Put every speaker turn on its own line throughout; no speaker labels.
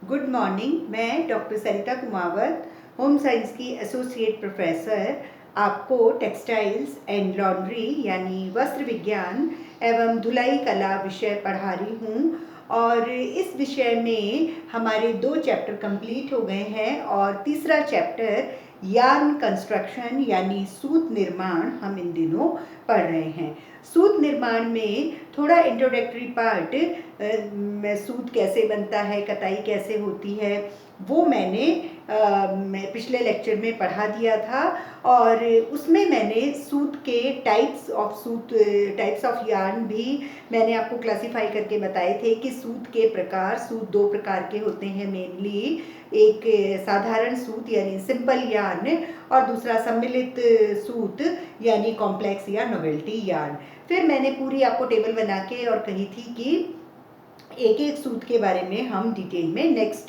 Good morning. मैं doctor सरिता Kumawat, home science की associate professor, आपको टेक्सटाइल्स एंड लॉन्ड्री यानी वस्त्र विज्ञान एवं धुलाई कला विषय पढ़ा रही हूँ। और इस विषय में हमारे 2 चैप्टर कंप्लीट हो गए हैं और तीसरा चैप्टर यार्न कंस्ट्रक्शन यानी सूत निर्माण हम इन दिनों पढ़ रहे हैं। सूत निर्माण में थोड़ा इंट्रोडक्टरी पार्ट, सूत कैसे बनता है, कताई कैसे होती है, वो मैंने मैं पिछले लेक्चर में पढ़ा दिया था। और उसमें मैंने सूत के टाइप्स ऑफ यार्न भी मैंने आपको क्लासिफाई करके बताए थे कि सूत के प्रकार, सूत 2 प्रकार के होते हैं मेनली। एक साधारण सूत यानी सिंपल यार्न और दूसरा सम्मिलित सूत यानी कॉम्प्लेक्स या नोवेल्टी यार्न। फिर मैंने पूरी आपको टेबल बना के और कही थी कि एक एक सूत के बारे में हम डिटेल में नेक्स्ट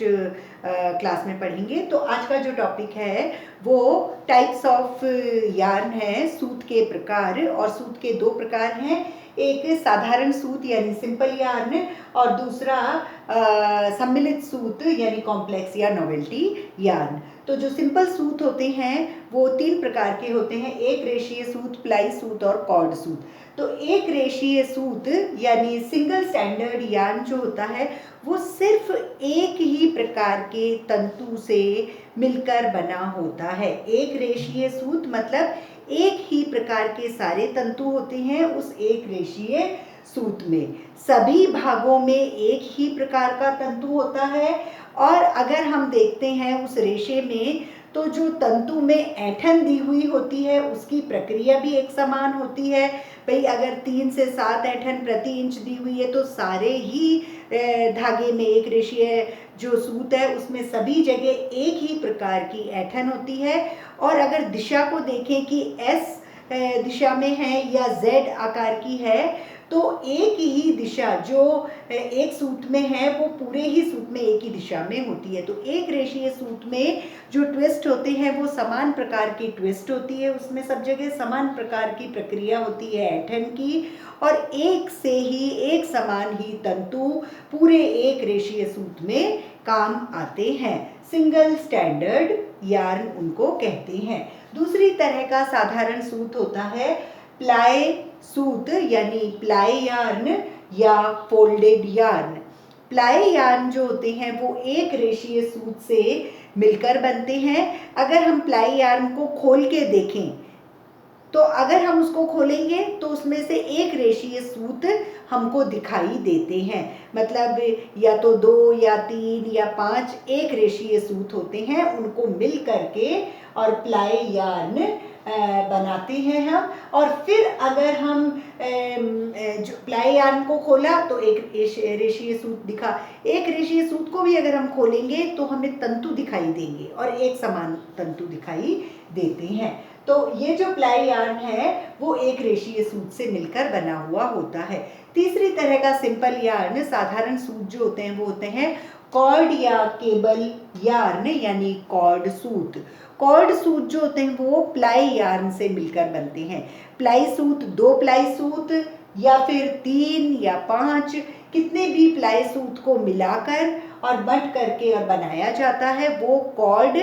क्लास में पढ़ेंगे। तो आज का जो टॉपिक है वो टाइप्स ऑफ यार्न है, सूत के प्रकार। और सूत के 2 प्रकार हैं, एक साधारण सूत यानी सिंपल यार्न और दूसरा सम्मिलित सूत यानी कॉम्प्लेक्स या नोवेल्टी यार्न। तो जो सिंपल सूत होते हैं वो 3 प्रकार के होते हैं, एक रेशीय सूत, प्लाई सूत और कॉर्ड सूत। तो एक रेशीय सूत यानी सिंगल स्टैंडर्ड यार्न जो होता है वो सिर्फ एक ही प्रकार के तंतु से मिलकर बना होता है। एक रेशीय सूत मतलब एक ही प्रकार के सारे तंतु होते हैं उस एक रेशीय सूत में, सभी भागों में एक ही प्रकार का तंतु होता है। और अगर हम देखते हैं उस रेशे में तो जो तंतु में ऐंठन दी हुई होती है उसकी प्रक्रिया भी एक समान होती है। भाई अगर 3 से 7 ऐंठन प्रति इंच दी हुई है तो सारे ही धागे में, एक रेशीय जो सूत है उसमें सभी जगह एक ही प्रकार की ऐंठन होती है। और अगर दिशा को देखें कि एस दिशा में है या जेड आकार की है तो एक ही दिशा जो एक सूत में है वो पूरे ही सूत में एक ही दिशा में होती है। तो एक रेशीय सूत में जो ट्विस्ट होते हैं वो समान प्रकार की ट्विस्ट होती है, उसमें सब जगह समान प्रकार की प्रक्रिया होती है ऐंठन की, और एक से ही एक समान ही तंतु पूरे एक रेशीय सूत में काम आते हैं। सिंगल स्टैंडर्ड यार्न उनको कहते हैं। दूसरी तरह का साधारण सूत होता है प्लाई सूत यानी प्लाई यार्न या फोल्डेड यार्न। प्लाई यार्न जो होते हैं वो एक रेशीय सूत से मिलकर बनते हैं। अगर हम प्लाई यार्न को खोल के देखें तो अगर हम उसको खोलेंगे तो उसमें से एक रेशीय सूत हमको दिखाई देते हैं, मतलब या तो 2 या 3 या 5 एक रेशीय सूत होते हैं, उनको मिल करके और प्लाई यार्न बनाते हैं हम। और फिर अगर हम जो प्लाई यार्न को खोला तो एक रेशीय सूत दिखा, एक रेशीय सूत को भी अगर हम खोलेंगे तो हमें तंतु दिखाई देंगे और एक समान तंतु दिखाई देते हैं। तो ये जो प्लाई यार्न है वो एक रेशीय सूत से मिलकर बना हुआ होता है। तीसरी तरह का सिंपल यार्न, साधारण सूत जो होते हैं वो होते हैं कॉर्ड या केबल यार्न यानी कॉर्ड सूत। कॉर्ड सूत जो होते हैं वो प्लाई यार्न से मिलकर बनते हैं। प्लाई सूत 2 प्लाई सूत या फिर 3 या 5 कितने भी प्लाई सूत को मिलाकर और बट करके और बनाया जाता है वो कॉर्ड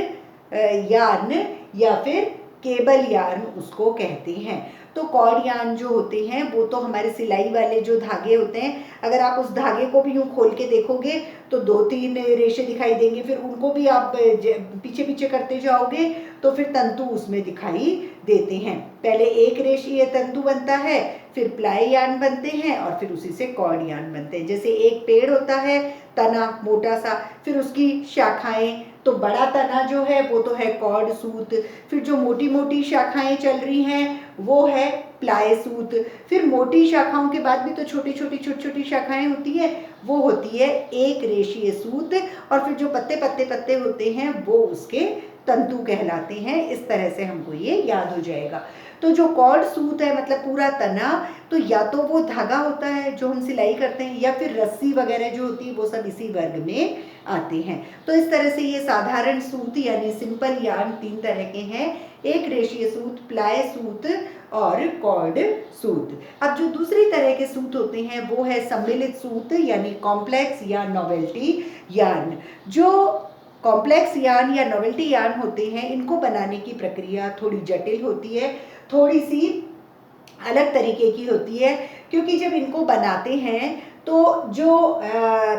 यार्न या फिर केबल यार्न उसको कहते हैं। तो कॉर्ड यार्न जो होते हैं वो तो हमारे सिलाई वाले जो धागे होते हैं, अगर आप उस धागे को भी यूँ खोल के देखोगे तो 2-3 रेशे दिखाई देंगे, फिर उनको भी आप पीछे पीछे करते जाओगे तो फिर तंतु उसमें दिखाई देते हैं। पहले एक रेशीय तंतु बनता है, फिर प्लाई यार्न बनते हैं और फिर उसी से कॉर्ड यार्न बनते हैं। जैसे एक पेड़ होता है, तना मोटा सा, फिर उसकी शाखाएं, तो बड़ा तना जो है वो तो है कॉर्ड सूत, फिर जो मोटी मोटी शाखाएं चल रही हैं वो है प्लाई सूत, फिर मोटी शाखाओं के बाद भी तो छोटी छोटी शाखाएं होती है वो होती है एक रेशीय सूत, और फिर जो पत्ते पत्ते पत्ते होते हैं वो उसके तंतु कहलाते हैं। इस तरह से हमको ये याद हो जाएगा। तो जो कॉर्ड सूत है मतलब पूरा तना, तो या तो वो धागा होता है जो हम सिलाई करते हैं, या फिर रस्सी वगैरह जो होती है वो सब इसी वर्ग में आते हैं। तो इस तरह से ये साधारण सूत यानी सिंपल यार्न 3 तरह के हैं, एक रेशीय सूत, प्लाई सूत और कॉर्ड सूत। अब जो दूसरी तरह के सूत होते हैं वो है सम्मिलित सूत यानी कॉम्प्लेक्स या नॉवेल्टी यार्न। जो कॉम्प्लेक्स यार्न या नॉवेल्टी यार्न होते हैं, इनको बनाने की प्रक्रिया थोड़ी जटिल होती है, थोड़ी सी अलग तरीके की होती है, क्योंकि जब इनको बनाते हैं तो जो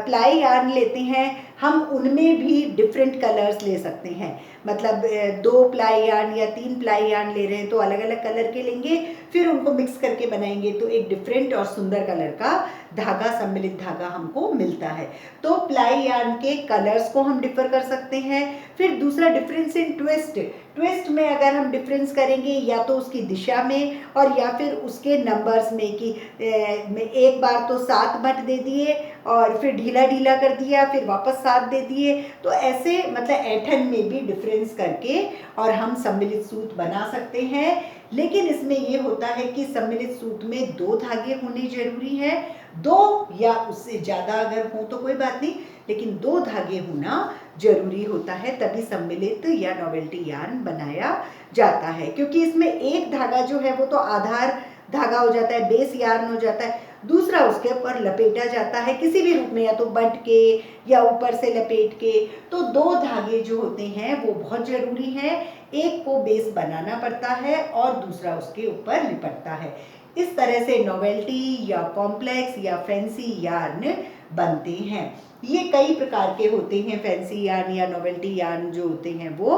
प्लाई यार्न लेते हैं हम उनमें भी डिफरेंट कलर्स ले सकते हैं। मतलब 2 प्लाई यार्न या 3 प्लाई यार्न ले रहे हैं तो अलग अलग कलर के लेंगे, फिर उनको मिक्स करके बनाएंगे तो एक डिफरेंट और सुंदर कलर का धागा, सम्मिलित धागा हमको मिलता है। तो प्लाई यार्न के कलर्स को हम डिफर कर सकते हैं। फिर दूसरा डिफरेंस इन ट्विस्ट, ट्विस्ट में अगर हम डिफरेंस करेंगे या तो उसकी दिशा में और या फिर उसके नंबर्स में, कि एक बार तो 7 बट दे दिए और फिर ढीला ढीला कर दिया, फिर वापस 7 दे दिए, तो ऐसे मतलब ऐठन में भी डिफरेंस करके और हम सम्मिलित सूत बना सकते हैं। लेकिन इसमें ये होता है कि सम्मिलित सूत में 2 धागे होने जरूरी है, 2 या उससे ज़्यादा अगर हो तो कोई बात नहीं, लेकिन 2 धागे होना जरूरी होता है, तभी सम्मिलित या नॉवेल्टी यार्न बनाया जाता है। क्योंकि इसमें एक धागा जो है वो तो आधार धागा हो जाता है, बेस यार्न हो जाता है, दूसरा उसके ऊपर लपेटा जाता है किसी भी रूप में, या तो बट के या ऊपर से लपेट के। तो 2 धागे जो होते हैं वो बहुत जरूरी हैं, एक को बेस बनाना पड़ता है और दूसरा उसके ऊपर लिपटता है। इस तरह से नॉवेल्टी या कॉम्प्लेक्स या फैंसी यार्न बनते हैं। ये कई प्रकार के होते हैं फैंसी यार्न या नॉवेल्टी यार्न जो होते हैं वो।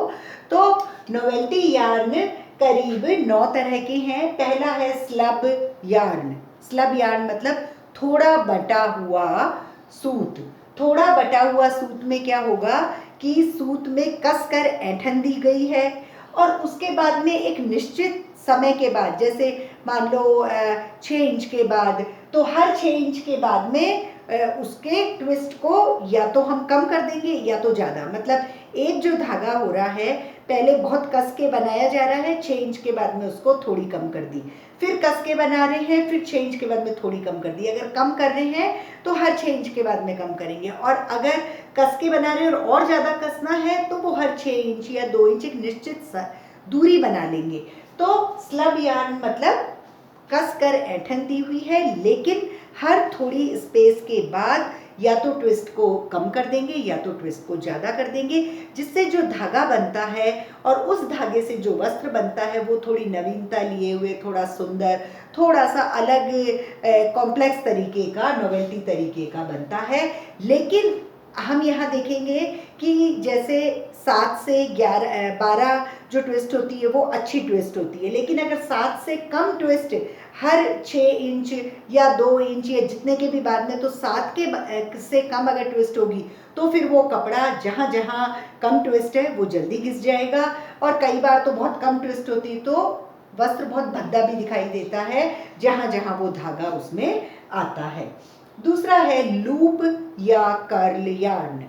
तो नॉवेल्टी यार्न करीब 9 तरह के हैं। पहला है स्लब यार्न। स्लब यार्न मतलब थोड़ा बटा हुआ सूत। थोड़ा बटा हुआ सूत में क्या होगा कि सूत में कसकर ऐंठन दी गई है और उसके बाद में एक निश्चित समय के बाद, जैसे मान लो 6 इंच के बाद, तो हर 6 इंच के बाद में उसके ट्विस्ट को या तो हम कम कर देंगे या तो ज़्यादा। मतलब एक जो धागा हो रहा है पहले बहुत कस के बनाया जा रहा है, 6 इंच के बाद में उसको थोड़ी कम कर दी, फिर कस के बना रहे हैं, फिर 6 इंच के बाद में थोड़ी कम कर दी। अगर कम कर रहे हैं तो हर 6 इंच के बाद में कम करेंगे, और अगर कस के बना रहे हैं और ज़्यादा कसना है तो वो हर 6 इंच या 2 इंच एक निश्चित दूरी बना लेंगे। तो स्लब यार्न मतलब कस कर ऐंठन दी हुई है, लेकिन हर थोड़ी स्पेस के बाद या तो ट्विस्ट को कम कर देंगे या तो ट्विस्ट को ज़्यादा कर देंगे, जिससे जो धागा बनता है और उस धागे से जो वस्त्र बनता है वो थोड़ी नवीनता लिए हुए, थोड़ा सुंदर, थोड़ा सा अलग कॉम्प्लेक्स तरीके का, नोवेल्टी तरीके का बनता है। लेकिन हम यहाँ देखेंगे कि जैसे 7 से 12 जो ट्विस्ट होती है वो अच्छी ट्विस्ट होती है, लेकिन अगर 7 से कम ट्विस्ट हर 6 इंच या 2 इंच या जितने के भी बाद में, तो 7 के से कम अगर ट्विस्ट होगी तो फिर वो कपड़ा जहाँ जहाँ कम ट्विस्ट है वो जल्दी घिस जाएगा, और कई बार तो बहुत कम ट्विस्ट होती तो वस्त्र बहुत भद्दा भी दिखाई देता है जहाँ जहाँ वो धागा उसमें आता है। दूसरा है लूप या कर्ल यार्न।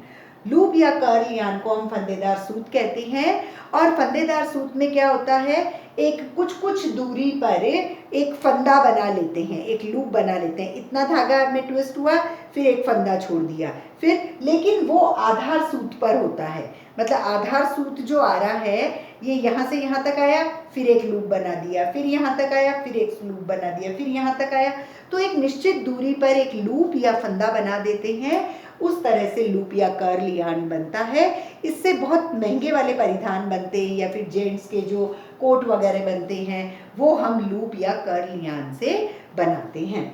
लूप या कर्ल यार्न को हम फंदेदार सूत कहते हैं, और फंदेदार सूत में क्या होता है, एक कुछ दूरी पर एक फंदा बना लेते हैं, एक लूप बना लेते हैं। इतना धागा में ट्विस्ट हुआ, फिर एक फंदा छोड़ दिया, फिर लेकिन वो आधार सूत पर होता है। मतलब आधार सूत जो आ रहा है ये यहाँ से यहाँ तक आया, फिर एक लूप बना दिया, फिर यहाँ तक आया, फिर एक लूप बना दिया, फिर यहाँ तक आया, तो एक निश्चित दूरी पर एक लूप या फंदा बना देते हैं। उस तरह से लूप या कर्ल यार्न बनता है। इससे बहुत महंगे वाले परिधान बनते हैं या फिर जेंट्स के जो कोट वगैरह बनते हैं वो हम लूप या कर्ल यार्न से बनाते हैं।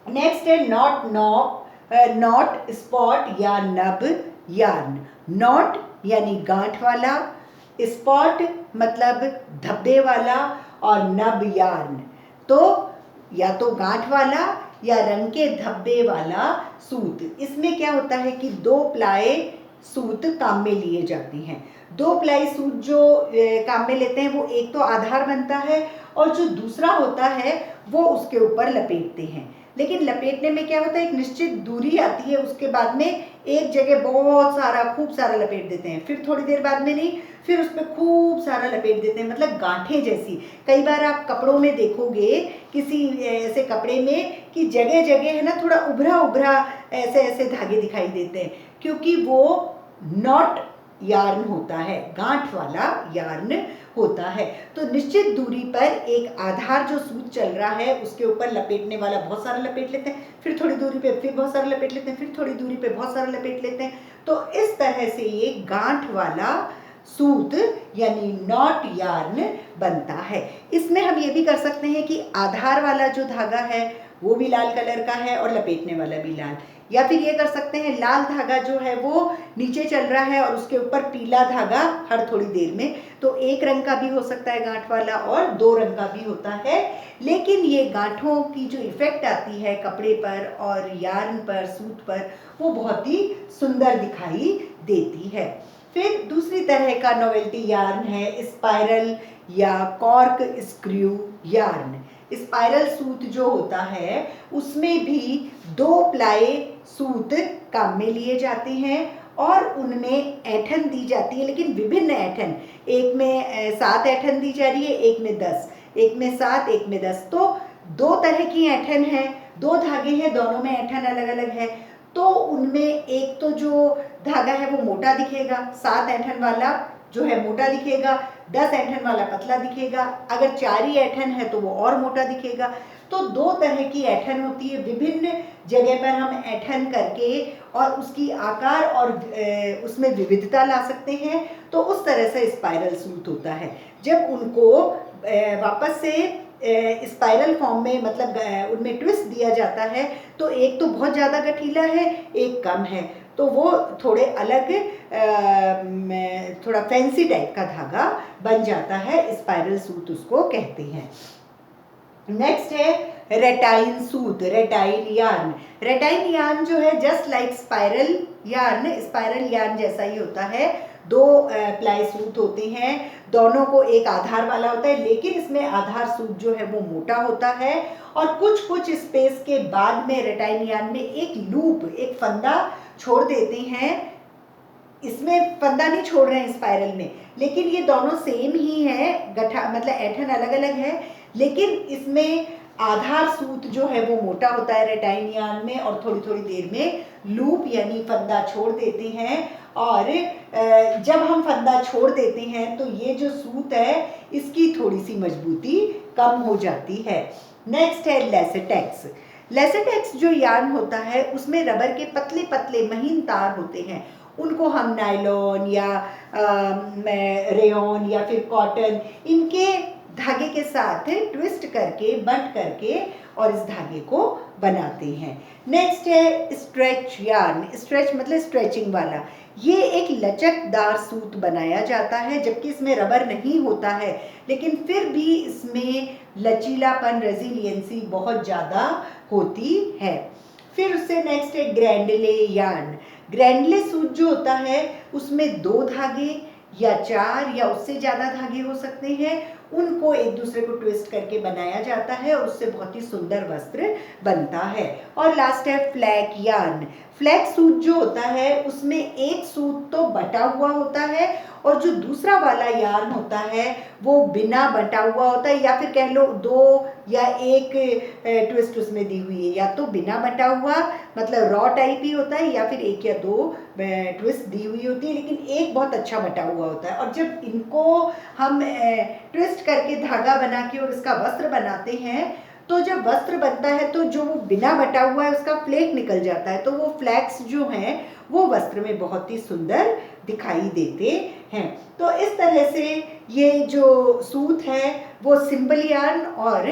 नेक्स्ट है नॉट स्पॉट या नब यार्न। नॉट यानी गांठ वाला, स्पॉट मतलब धब्बे वाला, और नब यार्न तो या तो गांठ वाला या रंग के धब्बे वाला सूत। इसमें क्या होता है कि 2 प्लाई सूत काम में लिए जाते हैं। 2 प्लाई सूत जो काम में लेते हैं वो एक तो आधार बनता है और जो दूसरा होता है वो उसके ऊपर लपेटते हैं। लेकिन लपेटने में क्या होता है, एक निश्चित दूरी आती है, उसके बाद में एक जगह बहुत सारा खूब सारा लपेट देते हैं, फिर थोड़ी देर बाद में नहीं, फिर उस पर खूब सारा लपेट देते हैं, मतलब गांठें जैसी। कई बार आप कपड़ों में देखोगे किसी ऐसे कपड़े में कि जगह जगह है ना थोड़ा उभरा उभरा ऐसे ऐसे धागे दिखाई देते हैं, क्योंकि वो नॉट यार्न होता है, गांठ वाला यार्न होता है। तो निश्चित दूरी पर एक आधार जो सूत चल रहा है उसके ऊपर लपेटने वाला बहुत सारा लपेट लेते हैं, फिर थोड़ी दूरी पे फिर बहुत सारा लपेट लेते हैं, फिर थोड़ी दूरी पे बहुत सारा लपेट लेते हैं। तो इस तरह से ये गांठ वाला सूत यानी नॉट यार्न बनता है। इसमें हम ये भी कर सकते हैं कि आधार वाला जो धागा है वो भी लाल कलर का है और लपेटने वाला भी लाल, या फिर ये कर सकते हैं लाल धागा जो है वो नीचे चल रहा है और उसके ऊपर पीला धागा हर थोड़ी देर में, तो एक रंग का भी हो सकता है गांठ वाला और दो रंग का भी होता है। लेकिन ये गांठों की जो इफेक्ट आती है कपड़े पर और यार्न पर, सूत पर, वो बहुत ही सुंदर दिखाई देती है। फिर दूसरी तरह का नोवेल्टी यार्न है स्पाइरल या कॉर्क स्क्रू यार्न। स्पाइरल सूत जो होता है उसमें भी 2 प्लाई सूत काम में लिए जाते हैं और उनमें ऐंठन दी जाती है, लेकिन विभिन्न ऐंठन, एक में 7 ऐंठन दी जा रही है, एक में 10, एक में 7, एक में 10, तो 2 तरह की ऐंठन है, 2 धागे हैं, दोनों में ऐंठन अलग अलग है। तो उनमें एक तो जो धागा है वो मोटा दिखेगा, 7 ऐंठन वाला जो है मोटा दिखेगा, 10 ऐंठन वाला पतला दिखेगा, अगर 4 ही ऐंठन है तो वो और मोटा दिखेगा। तो 2 तरह की ऐंठन होती है, विभिन्न जगह पर हम ऐंठन करके और उसकी आकार और उसमें विविधता ला सकते हैं। तो उस तरह से स्पाइरल सूत होता है। जब उनको वापस से स्पाइरल फॉर्म में, मतलब उनमें ट्विस्ट दिया जाता है, तो एक तो बहुत ज़्यादा गठीला है, एक कम है, तो वो थोड़े अलग थोड़ा फैंसी टाइप का धागा बन जाता है, स्पाइरल सूत उसको कहते हैं। नेक्स्ट है रेटाइन सूत, रेटाइन यार्न। रेटाइन यार्न जो है just like spiral yarn, spiral yarn जैसा ही होता है। 2 प्लाई सूत होते हैं, दोनों को एक आधार वाला होता है, लेकिन इसमें आधार सूत जो है वो मोटा होता है और कुछ कुछ स्पेस के बाद में रेटाइन यार्न में एक लूप, एक फंदा छोड़ देते हैं। इसमें फंदा नहीं छोड़ रहे हैं स्पाइरल में, लेकिन ये दोनों सेम ही है, गठा मतलब ऐंठन अलग अलग है, लेकिन इसमें आधार सूत जो है वो मोटा होता है रेटाइन यार्न में, और थोड़ी थोड़ी देर में लूप यानी फंदा छोड़ देते हैं। और जब हम फंदा छोड़ देते हैं तो ये जो सूत है इसकी थोड़ी सी मजबूती कम हो जाती है। नेक्स्ट है लेसेटेक्स। लेसेटेक्स जो यार्न होता है उसमें रबर के पतले पतले महीन तार होते हैं, उनको हम नायलॉन या रेयॉन या फिर कॉटन, इनके धागे के साथ ट्विस्ट करके, बंट करके और इस धागे को बनाते हैं। नेक्स्ट है स्ट्रेच यार्न। स्ट्रेच मतलब स्ट्रेचिंग वाला। ये एक लचकदार सूत बनाया जाता है, जबकि इसमें रबर नहीं होता है, लेकिन फिर भी इसमें लचीलापन, रेजिलियंसी बहुत ज़्यादा होती है। फिर उससे नेक्स्ट है ग्रैंडले यार्न। ग्रैंडले सूत जो होता है उसमें 2 धागे या 4 या उससे ज़्यादा धागे हो सकते हैं, उनको एक दूसरे को ट्विस्ट करके बनाया जाता है और उससे बहुत ही सुंदर वस्त्र बनता है। और लास्ट है फ्लैक यार्न। फ्लैक सूत जो होता है उसमें एक सूत तो बटा हुआ होता है और जो दूसरा वाला यार्न होता है वो बिना बटा हुआ होता है, या फिर कह लो 2 या 1 ट्विस्ट उसमें दी हुई है, या तो बिना बटा हुआ मतलब रॉ टाइप ही होता है, या फिर 1 या 2 ट्विस्ट दी हुई होती है, लेकिन एक बहुत अच्छा बटा हुआ होता है। और जब इनको हम ट्विस्ट करके धागा बना के और इसका वस्त्र बनाते हैं, तो जब वस्त्र बनता है तो जो वो बिना बटा हुआ है उसका फ्लेक निकल जाता है, तो वो फ्लैक्स जो हैं वो वस्त्र में बहुत ही सुंदर दिखाई देते हैं। तो इस तरह से ये जो सूत है वो सिंपल यार्न और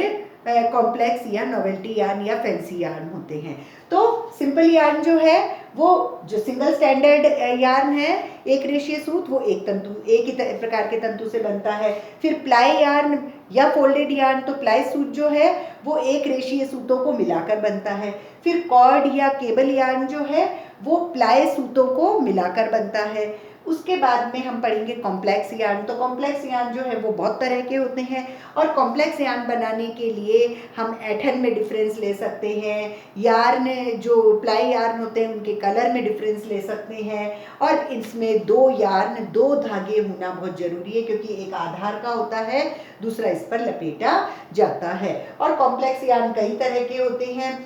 कॉम्प्लेक्स या नोवेल्टी यार्न या फैंसी यार्न होते हैं। तो सिंपल यार्न जो है वो जो सिंगल स्टैंडर्ड यार्न है, एक रेशिए सूत, वो एक ही प्रकार के तंतु से बनता है। फिर प्लाई यार्न या फोल्डेड यार्न, तो प्लाई सूत जो है वो एक रेशिए सूतों को मिलाकर बनता है। फिर कॉर्ड या केबल यार्न जो है वो प्लाई सूतों को मिलाकर बनता है। उसके बाद में हम पढ़ेंगे कॉम्प्लेक्स यार्न। तो कॉम्प्लेक्स यार्न जो है वो बहुत तरह के होते हैं, और कॉम्प्लेक्स यार्न बनाने के लिए हम ऐठन में डिफरेंस ले सकते हैं, यार्न जो प्लाई यार्न होते हैं उनके कलर में डिफरेंस ले सकते हैं, और इसमें दो यार्न, दो धागे होना बहुत ज़रूरी है, क्योंकि एक आधार का होता है, दूसरा इस पर लपेटा जाता है। और कॉम्प्लेक्स यार्न कई तरह के होते हैं,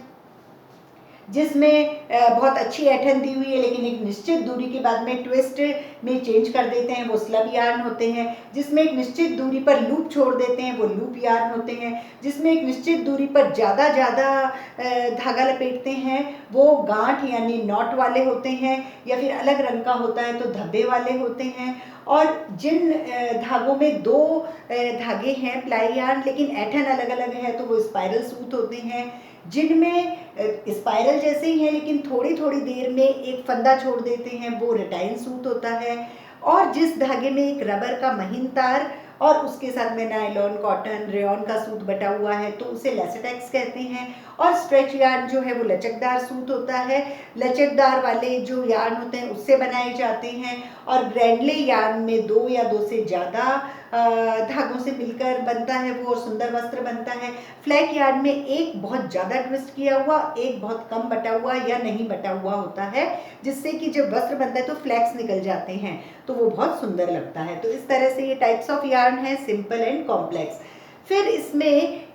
जिसमें बहुत अच्छी ऐठन दी हुई है, लेकिन एक निश्चित दूरी के बाद में ट्विस्ट में चेंज कर देते हैं, वो स्लब यार्न होते हैं। जिसमें एक निश्चित दूरी पर लूप छोड़ देते हैं, वो लूप यार्न होते हैं। जिसमें एक निश्चित दूरी पर ज़्यादा धागा लपेटते हैं, वो गांठ यानी नॉट वाले होते हैं, या फिर अलग रंग का होता है तो धब्बे वाले होते हैं। और जिन धागों में दो धागे हैं प्लाई यार्न, लेकिन ऐठन अलग अलग है, तो वो स्पाइरल सूत होते हैं। जिनमें स्पाइरल जैसे ही है लेकिन थोड़ी थोड़ी देर में एक फंदा छोड़ देते हैं, वो रेटाइन सूत होता है। और जिस धागे में एक रबर का महीन तार और उसके साथ में नायलॉन, कॉटन, रेयॉन का सूत बटा हुआ है, तो उसे लेसेटेक्स कहते हैं। और स्ट्रेच यार्न जो है वो लचकदार सूत होता है, लचकदार वाले जो यार्न होते हैं उससे बनाए जाते हैं। और ग्रैंडले यार्न में दो या दो से ज़्यादा धागों से मिलकर बनता है वो, और सुंदर वस्त्र बनता है। फ्लैक यार्न में एक बहुत ज़्यादा ट्विस्ट किया हुआ, एक बहुत कम बटा हुआ या नहीं बटा हुआ होता है, जिससे कि जब वस्त्र बनता है तो फ्लैक्स निकल जाते हैं, तो वो बहुत सुंदर लगता है। तो इस तरह से ये टाइप्स ऑफ यार्न है, सिंपल एंड कॉम्प्लेक्स। फिर इसमें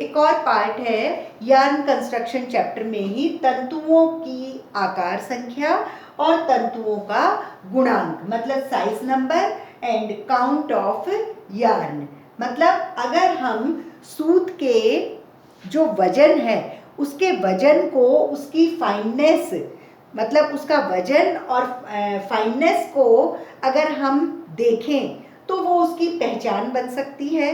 एक और पार्ट है यार्न कंस्ट्रक्शन चैप्टर में ही, तंतुओं की आकार संख्या और तंतुओं का गुणांक, मतलब size number and count of yarn. मतलब अगर हम सूत के जो वजन है उसके वजन को, उसकी फाइननेस, मतलब उसका वजन और फाइननेस को अगर हम देखें तो वो उसकी पहचान बन सकती है,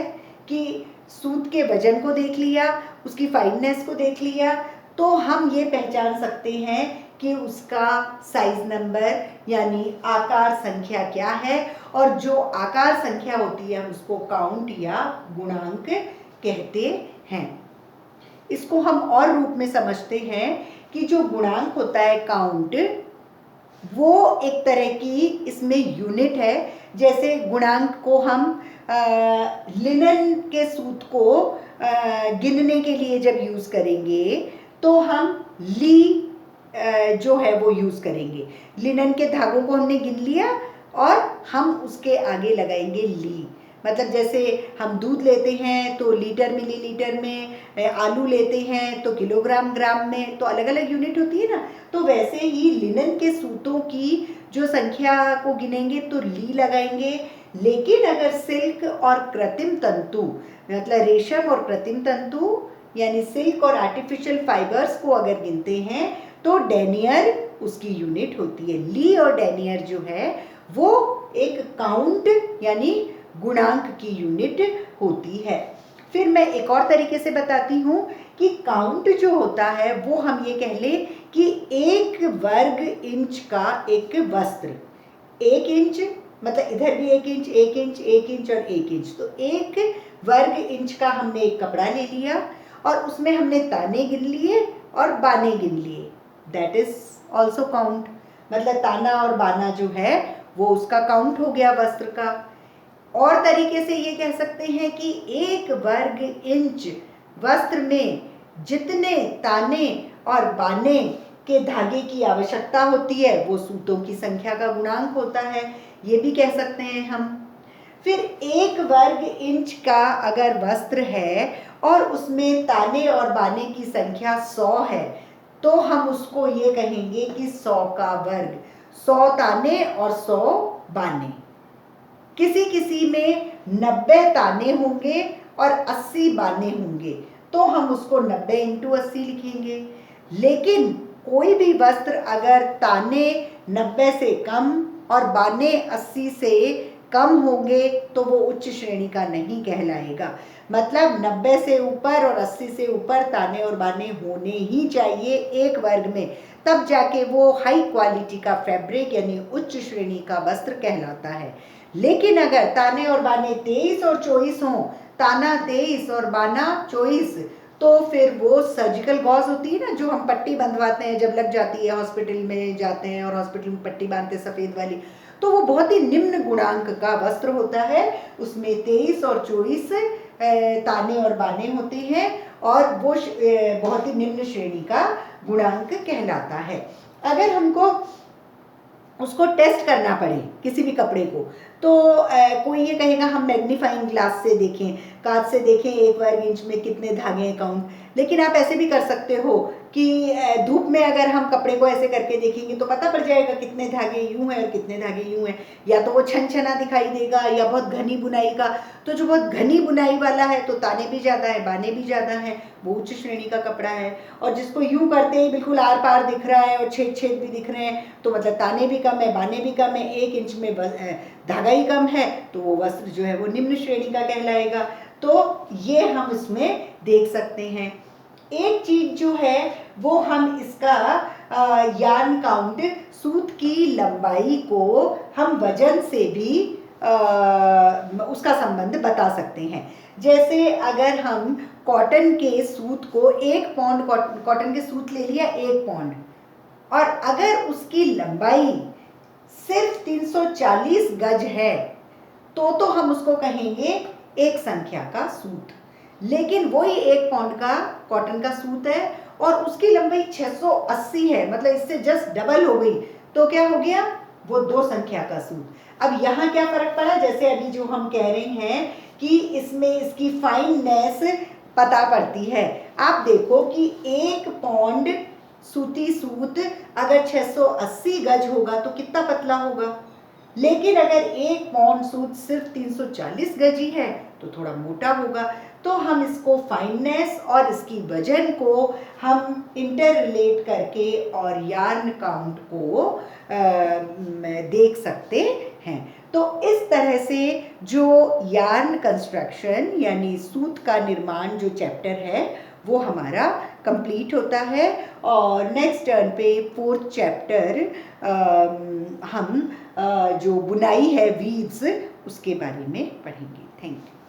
कि सूत के वजन को देख लिया, उसकी फाइननेस को देख लिया, तो हम ये पहचान सकते हैं कि उसका साइज नंबर यानी आकार संख्या क्या है। और जो आकार संख्या होती है उसको काउंट या गुणांक कहते हैं। इसको हम और रूप में समझते हैं कि जो गुणांक होता है, काउंट, वो एक तरह की इसमें यूनिट है। जैसे गुणांक को हम लिनन के सूत को गिनने के लिए जब यूज़ करेंगे तो हम ली जो है वो यूज़ करेंगे। लिनन के धागों को हमने गिन लिया और हम उसके आगे लगाएंगे ली। मतलब जैसे हम दूध लेते हैं तो लीटर मिलीलीटर में, आलू लेते हैं तो किलोग्राम ग्राम में, तो अलग अलग यूनिट होती है ना। तो वैसे ही लिनन के सूतों की जो संख्या को गिनेंगे तो ली लगाएंगे। लेकिन अगर सिल्क और कृत्रिम तंतु, मतलब रेशम और कृत्रिम तंतु यानी सिल्क और आर्टिफिशियल फाइबर्स को अगर गिनते हैं तो डेनियर उसकी यूनिट होती है। ली और डेनियर जो है वो एक काउंट यानी गुणांक की यूनिट होती है। फिर मैं एक और तरीके से बताती हूँ कि काउंट जो होता है वो हम ये कह लें कि 1 वर्ग इंच का एक वस्त्र, 1 इंच मतलब इधर भी 1 इंच, 1 इंच, 1 इंच और 1 इंच, तो 1 वर्ग इंच का हमने एक कपड़ा ले लिया और उसमें हमने ताने गिन लिए और बाने गिन लिए, दैट इज ऑल्सो काउंट। मतलब ताना और बाना जो है वो उसका काउंट हो गया वस्त्र का। और तरीके से ये कह सकते हैं कि 1 वर्ग इंच वस्त्र में जितने ताने और बाने के धागे की आवश्यकता होती है वो सूतों की संख्या का गुणांक होता है, ये भी कह सकते हैं हम। फिर 1 वर्ग इंच का अगर वस्त्र है और उसमें ताने और बाने की संख्या 100 है तो हम उसको ये कहेंगे कि 100 का वर्ग, 100 ताने और 100 बाने। किसी किसी में 90 ताने होंगे और 80 बाने होंगे तो हम उसको 90 इंटू 80 लिखेंगे। लेकिन कोई भी वस्त्र अगर ताने 90 से कम और बाने 80 से कम होंगे तो वो उच्च श्रेणी का नहीं कहलाएगा। मतलब 90 से ऊपर और 80 से ऊपर ताने और बाने होने ही चाहिए एक वर्ग में, तब जाके वो हाई क्वालिटी का फैब्रिक यानी उच्च श्रेणी का वस्त्र कहलाता है। लेकिन अगर ताने और बाने 23 और 24 हों, ताना 23 और बाना 24, तो फिर वो सर्जिकल गॉज होती है ना, जो हम पट्टी बंधवाते हैं जब लग जाती है, हॉस्पिटल में जाते हैं और हॉस्पिटल में पट्टी बांधते हैं सफ़ेद वाली, तो वो बहुत ही निम्न गुणांक का वस्त्र होता है। उसमें 23 और 24 ताने और बाने होते हैं और वो बहुत ही निम्न श्रेणी का गुणांक कहलाता है। अगर हमको उसको टेस्ट करना पड़े किसी भी कपड़े को, तो कोई ये कहेगा हम मैग्नीफाइंग ग्लास से देखें, कांच से देखें 1 वर्ग इंच में कितने धागे हैं काउंट। लेकिन आप ऐसे भी कर सकते हो कि धूप में अगर हम कपड़े को ऐसे करके देखेंगे तो पता पड़ जाएगा कितने धागे यूं हैं और कितने धागे यूं हैं। या तो वो छनछना दिखाई देगा या बहुत घनी बुनाई का। तो जो बहुत घनी बुनाई वाला है तो ताने भी ज़्यादा है, बाने भी ज़्यादा हैं, वो उच्च श्रेणी का कपड़ा है। और जिसको यूं करते ही बिल्कुल आर पार दिख रहा है और छेद छेद भी दिख रहे हैं, तो मतलब ताने भी कम है, बाने भी कम है, 1 इंच में धागा ही कम है, तो वो वस्त्र जो है वो निम्न श्रेणी का कहलाएगा। तो ये हम इसमें देख सकते हैं। एक चीज जो है वो हम इसका यार्न काउंट, सूत की लंबाई को हम वजन से भी उसका संबंध बता सकते हैं। जैसे अगर हम कॉटन के सूत को 1 पौंड, कॉटन के सूत ले लिया 1 पौंड, और अगर उसकी लंबाई सिर्फ 340 गज है तो हम उसको कहेंगे एक संख्या का सूत। लेकिन वही 1 पौंड का कॉटन का सूत है और उसकी लंबाई 680 है, मतलब इससे जस्ट डबल हो गई, तो क्या हो गया, वो 2 संख्या का सूत। अब यहाँ क्या फर्क पड़ा, जैसे अभी जो हम कह रहे हैं कि इसमें इसकी फाइननेस पता पड़ती है। आप देखो कि 1 पौंड सूती सूत अगर 680 गज होगा तो कितना पतला होगा, लेकिन अगर 1 पौंड सूत सिर्फ 340 गज ही है तो थोड़ा मोटा होगा। तो हम इसको फाइननेस और इसकी वजन को हम इंटर रिलेट करके और यार्न काउंट को देख सकते हैं। तो इस तरह से जो यार्न कंस्ट्रक्शन यानी सूत का निर्माण जो चैप्टर है वो हमारा कंप्लीट होता है। और नेक्स्ट टर्न पे 4th चैप्टर हम जो बुनाई है वीव्स उसके बारे में पढ़ेंगे। Thank you.